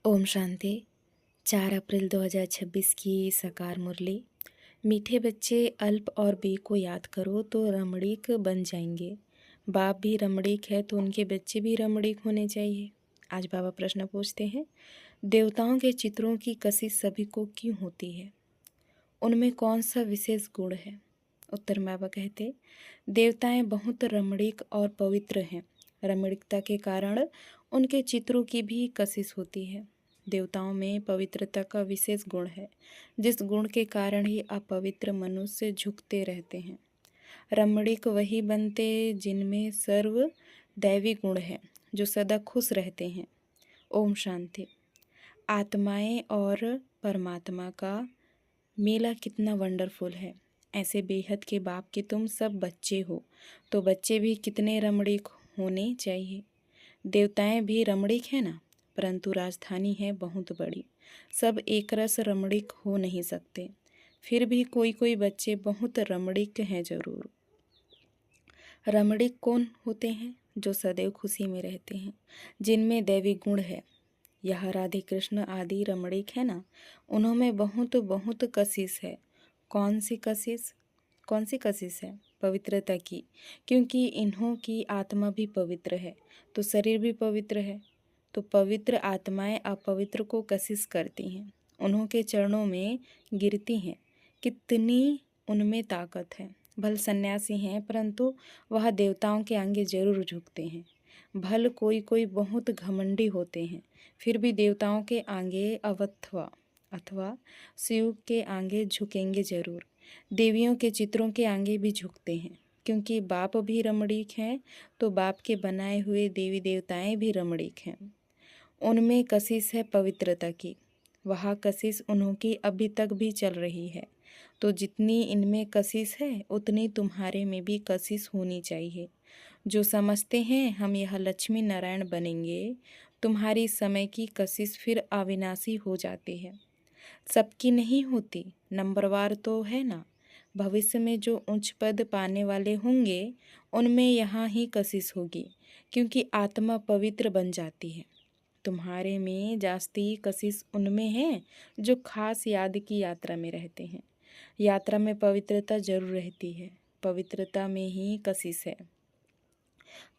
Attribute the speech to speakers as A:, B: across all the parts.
A: ओम शांति। 4 अप्रैल 2026 की साकार मुरली। मीठे बच्चे अल्प और बे को याद करो तो रमणीक बन जाएंगे। बाप भी रमणीक है तो उनके बच्चे भी रमणीक होने चाहिए। आज बाबा प्रश्न पूछते हैं, देवताओं के चित्रों की कशिश सभी को क्यों होती है? उनमें कौन सा विशेष गुण है? उत्तर में बाबा कहते, देवताएं बहुत रमणीक और पवित्र हैं। रमणीकता के कारण उनके चित्रों की भी कशिश होती है। देवताओं में पवित्रता का विशेष गुण है, जिस गुण के कारण ही अपवित्र मनुष्य झुकते रहते हैं। रमणीक वही बनते जिनमें सर्व दैवी गुण है, जो सदा खुश रहते हैं। ओम शांति। आत्माएं और परमात्मा का मेला कितना वंडरफुल है। ऐसे बेहद के बाप के तुम सब बच्चे हो, तो बच्चे भी कितने रमणीक होने चाहिए। देवताएं भी रमणीक है ना, परंतु राजधानी है बहुत बड़ी। सब एक रस रमणीक हो नहीं सकते। फिर भी कोई कोई बच्चे बहुत रमणीक हैं जरूर। रमणीक कौन होते हैं? जो सदैव खुशी में रहते हैं, जिनमें दैवी गुण है। यह राधे कृष्ण आदि रमणीक है ना, उन्होंने बहुत बहुत कशिश है। कौन सी कशिश? कौन सी कशिश है? पवित्रता की, क्योंकि इन्हों की आत्मा भी पवित्र है तो शरीर भी पवित्र है। तो पवित्र आत्माएं अपवित्र को कशिश करती हैं, उन्हों के चरणों में गिरती हैं। कितनी उनमें ताकत है। भल सन्यासी हैं, परंतु वह देवताओं के आगे जरूर झुकते हैं। भल कोई कोई बहुत घमंडी होते हैं, फिर भी देवताओं के आगे अथवा शिव के आगे झुकेंगे जरूर। देवियों के चित्रों के आगे भी झुकते हैं, क्योंकि बाप भी रमणीक हैं, तो बाप के बनाए हुए देवी देवताएं भी रमणीक हैं। उनमें कशिश है पवित्रता की। वह कशिश उन्हों की अभी तक भी चल रही है। तो जितनी इनमें कशिश है, उतनी तुम्हारे में भी कशिश होनी चाहिए। जो समझते हैं हम यह लक्ष्मी नारायण बनेंगे, तुम्हारी समय की कशिश फिर अविनाशी हो जाती है। सबकी नहीं होती, नंबरवार तो है ना। भविष्य में जो उच्च पद पाने वाले होंगे, उनमें यहाँ ही कशिश होगी, क्योंकि आत्मा पवित्र बन जाती है। तुम्हारे में जास्ती कशिश उनमें है जो खास याद की यात्रा में रहते हैं। यात्रा में पवित्रता जरूर रहती है, पवित्रता में ही कशिश है।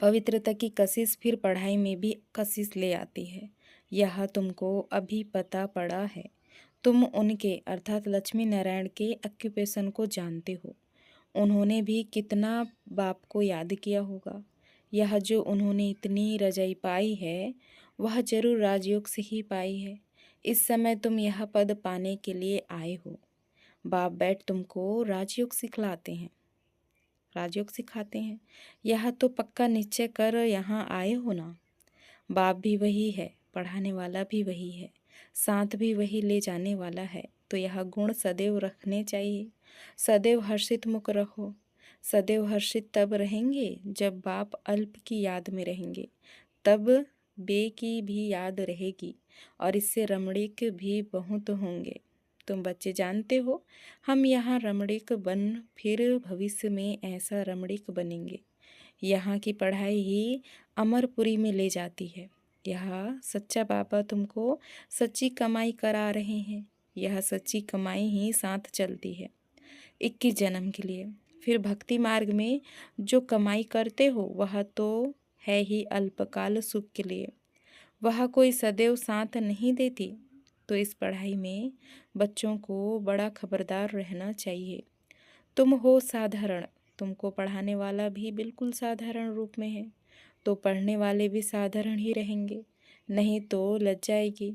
A: पवित्रता की कशिश फिर पढ़ाई में भी कशिश ले आती है। यह तुमको अभी पता पड़ा है। तुम उनके अर्थात लक्ष्मी नारायण के ऑक्यूपेशन को जानते हो। उन्होंने भी कितना बाप को याद किया होगा। यह जो उन्होंने इतनी रजाई पाई है, वह जरूर राजयोग से ही पाई है। इस समय तुम यह पद पाने के लिए आए हो। बाप बैठ तुमको राजयोग सिखलाते हैं, राजयोग सिखाते हैं। यह तो पक्का निश्चय कर यहाँ आए हो ना। बाप भी वही है, पढ़ाने वाला भी वही है, साथ भी वही ले जाने वाला है। तो यह गुण सदैव रखने चाहिए। सदैव हर्षित मुख रहो। सदैव हर्षित तब रहेंगे जब बाप अल्प की याद में रहेंगे, तब बे की भी याद रहेगी, और इससे रमणीक भी बहुत होंगे। तुम बच्चे जानते हो, हम यहाँ रमणीक बन फिर भविष्य में ऐसा रमणीक बनेंगे। यहाँ की पढ़ाई ही अमरपुरी में ले जाती है। यह सच्चा बाबा तुमको सच्ची कमाई करा रहे हैं। यह सच्ची कमाई ही साथ चलती है 21 जन्म के लिए। फिर भक्ति मार्ग में जो कमाई करते हो, वह तो है ही अल्पकाल सुख के लिए, वह कोई सदैव साथ नहीं देती। तो इस पढ़ाई में बच्चों को बड़ा खबरदार रहना चाहिए। तुम हो साधारण, तुमको पढ़ाने वाला भी बिल्कुल साधारण रूप में है, तो पढ़ने वाले भी साधारण ही रहेंगे, नहीं तो लज जाएगी।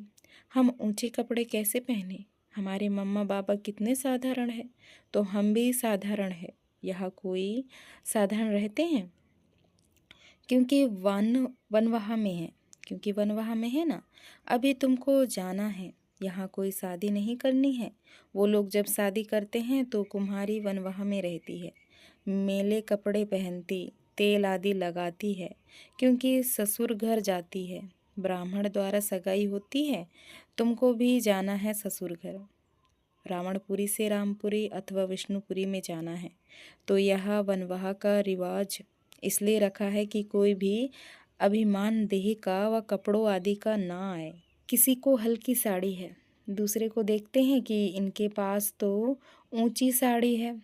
A: हम ऊंचे कपड़े कैसे पहने? हमारे मम्मा बाबा कितने साधारण है, तो हम भी साधारण है। यह कोई साधारण रहते हैं? क्योंकि वनवाह में है, क्योंकि वनवाह में है ना। अभी तुमको जाना है, यहाँ कोई शादी नहीं करनी है। वो लोग जब शादी करते हैं तो कुम्हारी वनवाह में रहती है, मेले कपड़े पहनती, तेल आदि लगाती है, क्योंकि ससुर घर जाती है। ब्राह्मण द्वारा सगाई होती है। तुमको भी जाना है ससुर घर। रावणपुरी से रामपुरी अथवा विष्णुपुरी में जाना है। तो यह वनवाह का रिवाज इसलिए रखा है कि कोई भी अभिमान देह का व कपड़ों आदि का ना आए। किसी को हल्की साड़ी है, दूसरे को देखते हैं कि इनके पास तो ऊंची साड़ी है,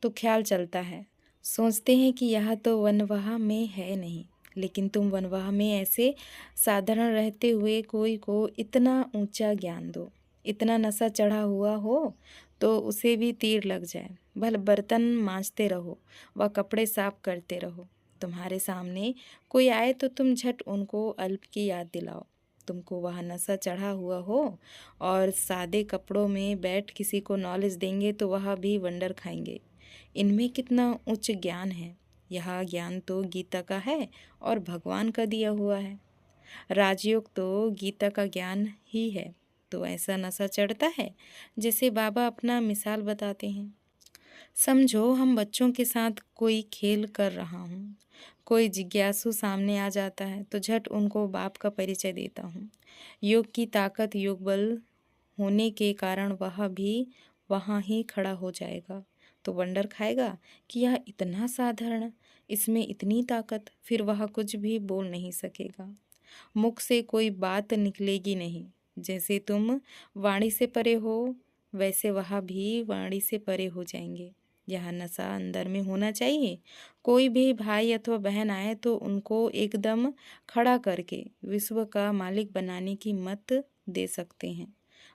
A: तो ख्याल चलता है, सोचते हैं कि यह तो वनवाह में है नहीं। लेकिन तुम वनवाह में ऐसे साधारण रहते हुए कोई को इतना ऊंचा ज्ञान दो, इतना नशा चढ़ा हुआ हो तो उसे भी तीर लग जाए। भले बर्तन मांजते रहो व कपड़े साफ करते रहो, तुम्हारे सामने कोई आए तो तुम झट उनको अल्प की याद दिलाओ। तुमको वह नशा चढ़ा हुआ हो और सादे कपड़ों में बैठ किसी को नॉलेज देंगे तो वह भी वंडर खाएंगे, इनमें कितना उच्च ज्ञान है। यह ज्ञान तो गीता का है और भगवान का दिया हुआ है। राजयोग तो गीता का ज्ञान ही है। तो ऐसा नशा चढ़ता है जैसे बाबा अपना मिसाल बताते हैं। समझो हम बच्चों के साथ कोई खेल कर रहा हूँ, कोई जिज्ञासु सामने आ जाता है तो झट उनको बाप का परिचय देता हूँ। योग की ताकत, योग बल होने के कारण वह भी वहाँ ही खड़ा हो जाएगा, तो वंडर खाएगा कि यह इतना साधारण, इसमें इतनी ताकत। फिर वह कुछ भी बोल नहीं सकेगा, मुख से कोई बात निकलेगी नहीं। जैसे तुम वाणी से परे हो वैसे वह भी वाणी से परे हो जाएंगे। यह नशा अंदर में होना चाहिए। कोई भी भाई अथवा बहन आए तो उनको एकदम खड़ा करके विश्व का मालिक बनाने की मत दे सकते हैं।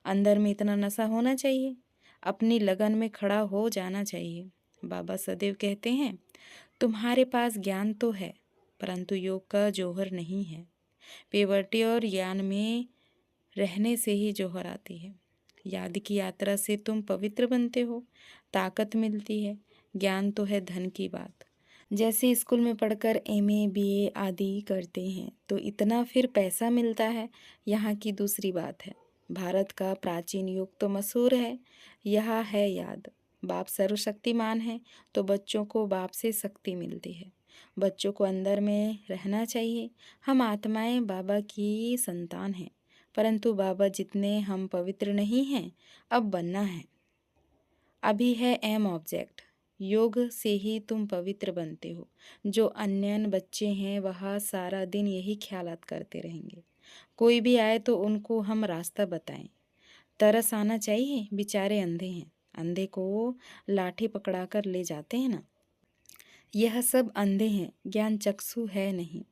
A: अंदर में इतना नशा होना चाहिए, अपनी लगन में खड़ा हो जाना चाहिए। बाबा सदैव कहते हैं, तुम्हारे पास ज्ञान तो है परंतु योग का जौहर नहीं है। पेवर्टी और ज्ञान में रहने से ही जौहर आती है। याद की यात्रा से तुम पवित्र बनते हो, ताकत मिलती है। ज्ञान तो है धन की बात। जैसे स्कूल में पढ़कर एमए बीए आदि करते हैं तो इतना फिर पैसा मिलता है, यहाँ की दूसरी बात है। भारत का प्राचीन युग तो मशहूर है, यह है याद। बाप सर्वशक्तिमान है तो बच्चों को बाप से शक्ति मिलती है। बच्चों को अंदर में रहना चाहिए। हम आत्माएं बाबा की संतान हैं, परंतु बाबा जितने हम पवित्र नहीं हैं, अब बनना है। अभी है एम ऑब्जेक्ट। योग से ही तुम पवित्र बनते हो। जो अन्य बच्चे हैं वह सारा दिन यही ख्यालात करते रहेंगे। कोई भी आए तो उनको हम रास्ता बताएं। तरस आना चाहिए, बेचारे अंधे हैं, अंधे को लाठी पकड़ा कर ले जाते हैं ना। यह सब अंधे हैं, ज्ञान चक्षु है नहीं।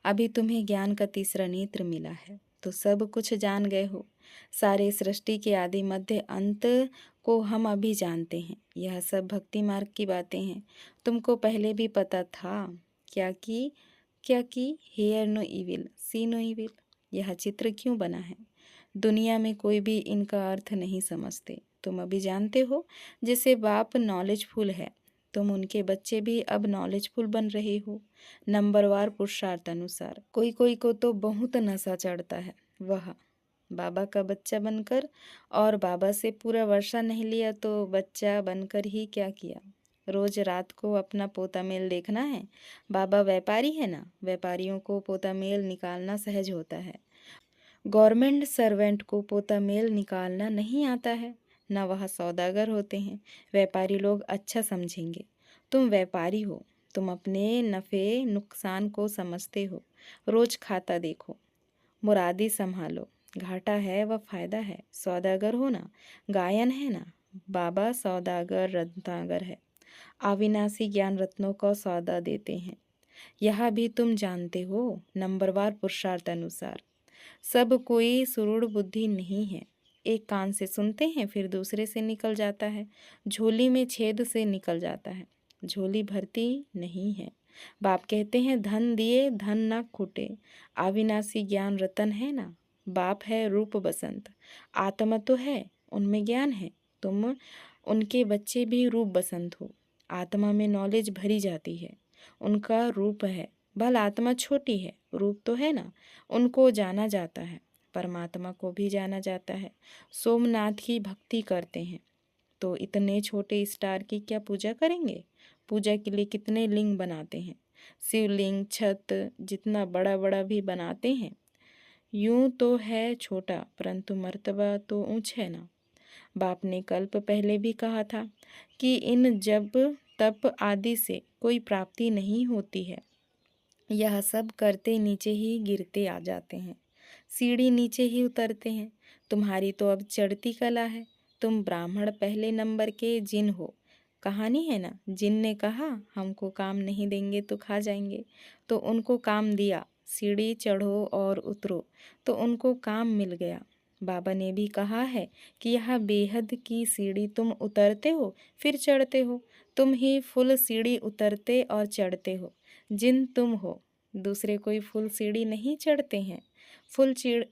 A: अभी तुम्हें ज्ञान का तीसरा नेत्र मिला है तो सब कुछ जान गए हो। सारे सृष्टि के आदि मध्य अंत को हम अभी जानते हैं। यह सब भक्ति मार्ग की बातें हैं। तुमको पहले भी पता था। क्या कि हेयर नो इविल, सी नो इविल। यह चित्र क्यों बना है? दुनिया में कोई भी इनका अर्थ नहीं समझते। तुम अभी जानते हो। जैसे बाप नॉलेजफुल है, तुम उनके बच्चे भी अब नॉलेजफुल बन रहे हो, नंबरवार पुरुषार्थ अनुसार। कोई कोई को तो बहुत नशा चढ़ता है, वह बाबा का बच्चा बनकर, और बाबा से पूरा वर्षा नहीं लिया तो बच्चा बनकर ही क्या किया। रोज रात को अपना पोता मेल देखना है। बाबा व्यापारी है ना, व्यापारियों को पोता मेल निकालना सहज होता है। गवर्नमेंट सर्वेंट को पोता मेल निकालना नहीं आता है, न वह सौदागर होते हैं। व्यापारी लोग अच्छा समझेंगे। तुम व्यापारी हो, तुम अपने नफ़े नुकसान को समझते हो। रोज खाता देखो, मुरादी संभालो। घाटा है व फायदा है। सौदागर हो ना, गायन है ना। बाबा सौदागर रत्नागर है, अविनाशी ज्ञान रत्नों का सौदा देते हैं। यह भी तुम जानते हो, नंबरवार पुरुषार्थ अनुसार। सब कोई सुरूढ़ बुद्धि नहीं है। एक कान से सुनते हैं फिर दूसरे से निकल जाता है, झोली में छेद से निकल जाता है, झोली भरती नहीं है। बाप कहते हैं धन दिए धन ना खूटे। अविनाशी ज्ञान रतन है ना। बाप है रूप बसंत, आत्मा तो है, उनमें ज्ञान है। तुम उनके बच्चे भी रूप बसंत हो। आत्मा में नॉलेज भरी जाती है, उनका रूप है। भल आत्मा छोटी है, रूप तो है ना। उनको जाना जाता है, परमात्मा को भी जाना जाता है। सोमनाथ की भक्ति करते हैं तो इतने छोटे स्टार की क्या पूजा करेंगे? पूजा के लिए कितने लिंग बनाते हैं, शिवलिंग, छत जितना बड़ा बड़ा भी बनाते हैं। यूं तो है छोटा परंतु मर्तबा तो ऊंच है ना। बाप ने कल्प पहले भी कहा था कि इन जब तप आदि से कोई प्राप्ति नहीं होती है। यह सब करते नीचे ही गिरते आ जाते हैं। सीढ़ी नीचे ही उतरते हैं। तुम्हारी तो अब चढ़ती कला है। तुम ब्राह्मण पहले नंबर के जिन हो। कहानी है ना, जिन ने कहा हमको काम नहीं देंगे तो खा जाएंगे, तो उनको काम दिया। सीढ़ी चढ़ो और उतरो, तो उनको काम मिल गया। बाबा ने भी कहा है कि यह बेहद की सीढ़ी तुम उतरते हो फिर चढ़ते हो। तुम ही फुल सीढ़ी उतरते और चढ़ते हो। जिन तुम हो, दूसरे कोई फुल सीढ़ी नहीं चढ़ते हैं। फुल चिड़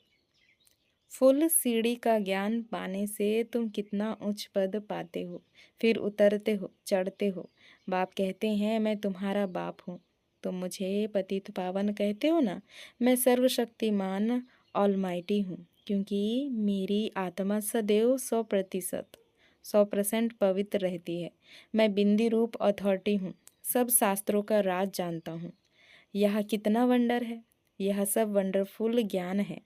A: फुल सीढ़ी का ज्ञान पाने से तुम कितना उच्च पद पाते हो, फिर उतरते हो, चढ़ते हो। बाप कहते हैं मैं तुम्हारा बाप हूँ। तुम मुझे पतित पावन कहते हो ना, मैं सर्वशक्तिमान ऑलमाइटी हूँ, क्योंकि मेरी आत्मा सदैव 100% पवित्र रहती है। मैं बिंदी रूप अथॉरिटी हूँ, सब शास्त्रों का राज जानता हूँ। यह कितना वंडर है, यह सब वंडरफुल ज्ञान है।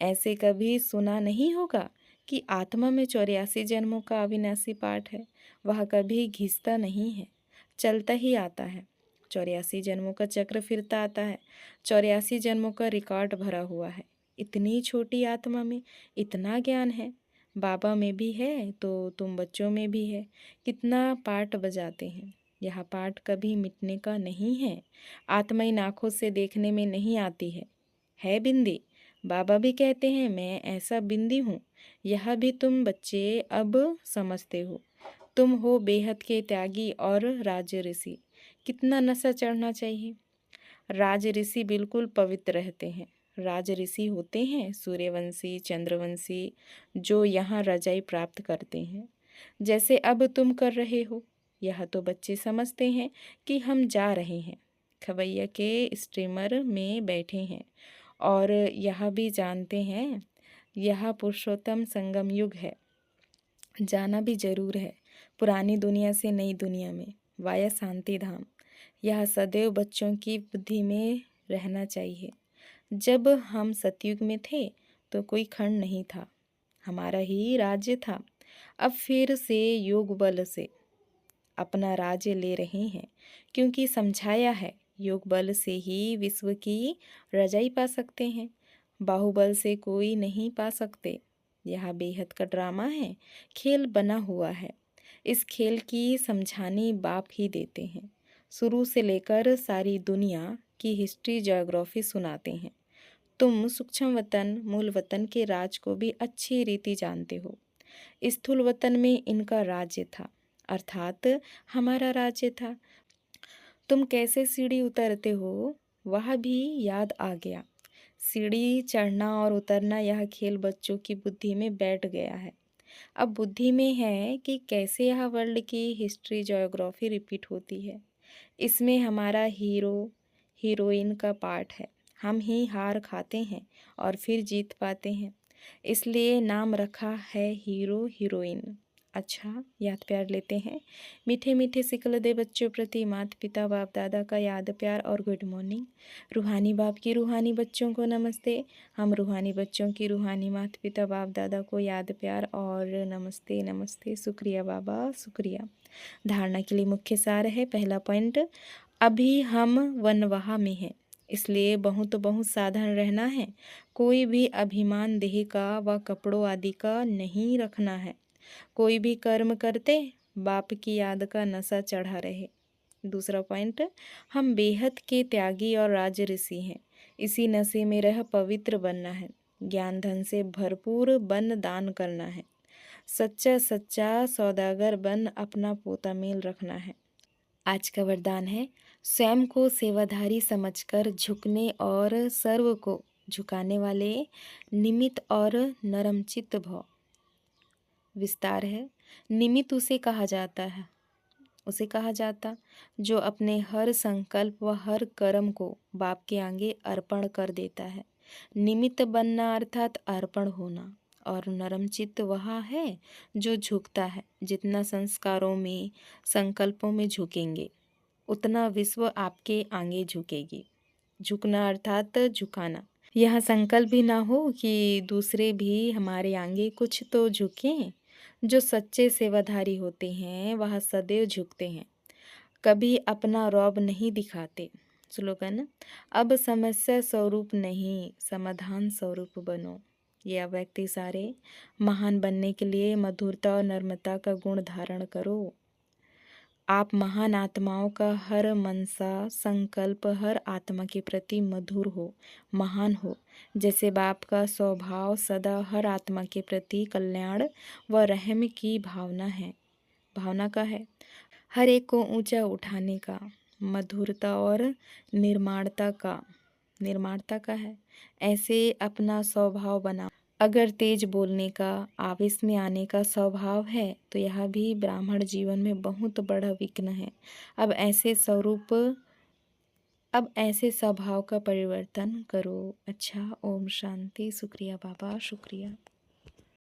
A: ऐसे कभी सुना नहीं होगा कि आत्मा में 84 जन्मों का अविनाशी पाठ है। वह कभी घिसता नहीं है, चलता ही आता है। 84 जन्मों का चक्र फिरता आता है। 84 जन्मों का रिकॉर्ड भरा हुआ है। इतनी छोटी आत्मा में इतना ज्ञान है। बाबा में भी है तो तुम बच्चों में भी है। कितना पाठ बजाते हैं। यह पाठ कभी मिटने का नहीं है। आत्मा इन आँखों से देखने में नहीं आती है बिंदी। बाबा भी कहते हैं मैं ऐसा बिंदी हूँ। यह भी तुम बच्चे अब समझते हो। तुम हो बेहद के त्यागी और राज ऋषि। कितना नशा चढ़ना चाहिए। राज ऋषि बिल्कुल पवित्र रहते हैं। राज ऋषि होते हैं सूर्यवंशी, चंद्रवंशी, जो यहाँ रजाई प्राप्त करते हैं, जैसे अब तुम कर रहे हो। यह तो बच्चे समझते हैं कि हम जा रहे हैं, खवैया के स्टीमर में बैठे हैं, और यह भी जानते हैं यह पुरुषोत्तम संगम युग है। जाना भी जरूर है पुरानी दुनिया से नई दुनिया में, वाया शांति धाम। यह सदैव बच्चों की बुद्धि में रहना चाहिए। जब हम सतयुग में थे तो कोई खंड नहीं था, हमारा ही राज्य था। अब फिर से योग बल से अपना राज्य ले रहे हैं, क्योंकि समझाया है योग बल से ही विश्व की रजाई पा सकते हैं। बाहुबल से कोई नहीं पा सकते। यह बेहद का ड्रामा है, खेल बना हुआ है। इस खेल की समझानी बाप ही देते हैं। शुरू से लेकर सारी दुनिया की हिस्ट्री ज्योग्राफी सुनाते हैं। तुम सूक्ष्म वतन मूल वतन के राज को भी अच्छी रीति जानते हो। स्थूल वतन में इनका राज्य था, अर्थात हमारा राज्य था। तुम कैसे सीढ़ी उतरते हो वह भी याद आ गया। सीढ़ी चढ़ना और उतरना यह खेल बच्चों की बुद्धि में बैठ गया है। अब बुद्धि में है कि कैसे यह वर्ल्ड की हिस्ट्री ज्योग्राफी रिपीट होती है। इसमें हमारा हीरो हीरोइन का पार्ट है। हम ही हार खाते हैं और फिर जीत पाते हैं, इसलिए नाम रखा है हीरो हीरोइन। अच्छा, याद प्यार लेते हैं। मीठे मीठे सिकल दे बच्चों प्रति माता पिता बाप दादा का याद प्यार और गुड मॉर्निंग। रूहानी बाप की रूहानी बच्चों को नमस्ते। हम रूहानी बच्चों की रूहानी माता पिता बाप दादा को याद प्यार और नमस्ते नमस्ते। शुक्रिया बाबा, शुक्रिया। धारणा के लिए मुख्य सार है। पहला पॉइंट, अभी हम वनवाह में हैं, इसलिए बहुत बहुत सावधान रहना है। कोई भी अभिमान देह का व कपड़ों आदि का नहीं रखना है। कोई भी कर्म करते बाप की याद का नशा चढ़ा रहे। दूसरा पॉइंट, हम बेहद के त्यागी और राज ऋषि हैं। इसी नशे में रह पवित्र बनना है। ज्ञान धन से भरपूर बन दान करना है। सच्चा सच्चा सौदागर बन अपना पोता मेल रखना है। आज का वरदान है, स्वयं को सेवाधारी समझकर झुकने और सर्व को झुकाने वाले निमित्त और नरमचित्त भव। विस्तार है, निमित्त उसे कहा जाता जो अपने हर संकल्प व हर कर्म को बाप के आगे अर्पण कर देता है। निमित्त बनना अर्थात अर्पण होना, और नरमचित्त वह है जो झुकता है। जितना संस्कारों में संकल्पों में झुकेंगे उतना विश्व आपके आगे झुकेगी। झुकना अर्थात झुकाना। यह संकल्प भी ना हो कि दूसरे भी हमारे आगे कुछ तो झुकें। जो सच्चे सेवाधारी होते हैं वह सदैव झुकते हैं, कभी अपना रौब नहीं दिखाते। स्लोगन, अब समस्या स्वरूप नहीं, समाधान स्वरूप बनो। यह व्यक्ति सारे महान बनने के लिए मधुरता और नम्रता का गुण धारण करो। आप महान आत्माओं का हर मनसा संकल्प हर आत्मा के प्रति मधुर हो, महान हो। जैसे बाप का स्वभाव सदा हर आत्मा के प्रति कल्याण व रहम की भावना का है। हर एक को ऊंचा उठाने का, मधुरता और निर्माणता का है। ऐसे अपना स्वभाव बना। अगर तेज बोलने का, आवेश में आने का स्वभाव है तो यह भी ब्राह्मण जीवन में बहुत बड़ा विघ्न है। अब ऐसे स्वभाव का परिवर्तन करो। अच्छा, ओम शांति। शुक्रिया बाबा, शुक्रिया।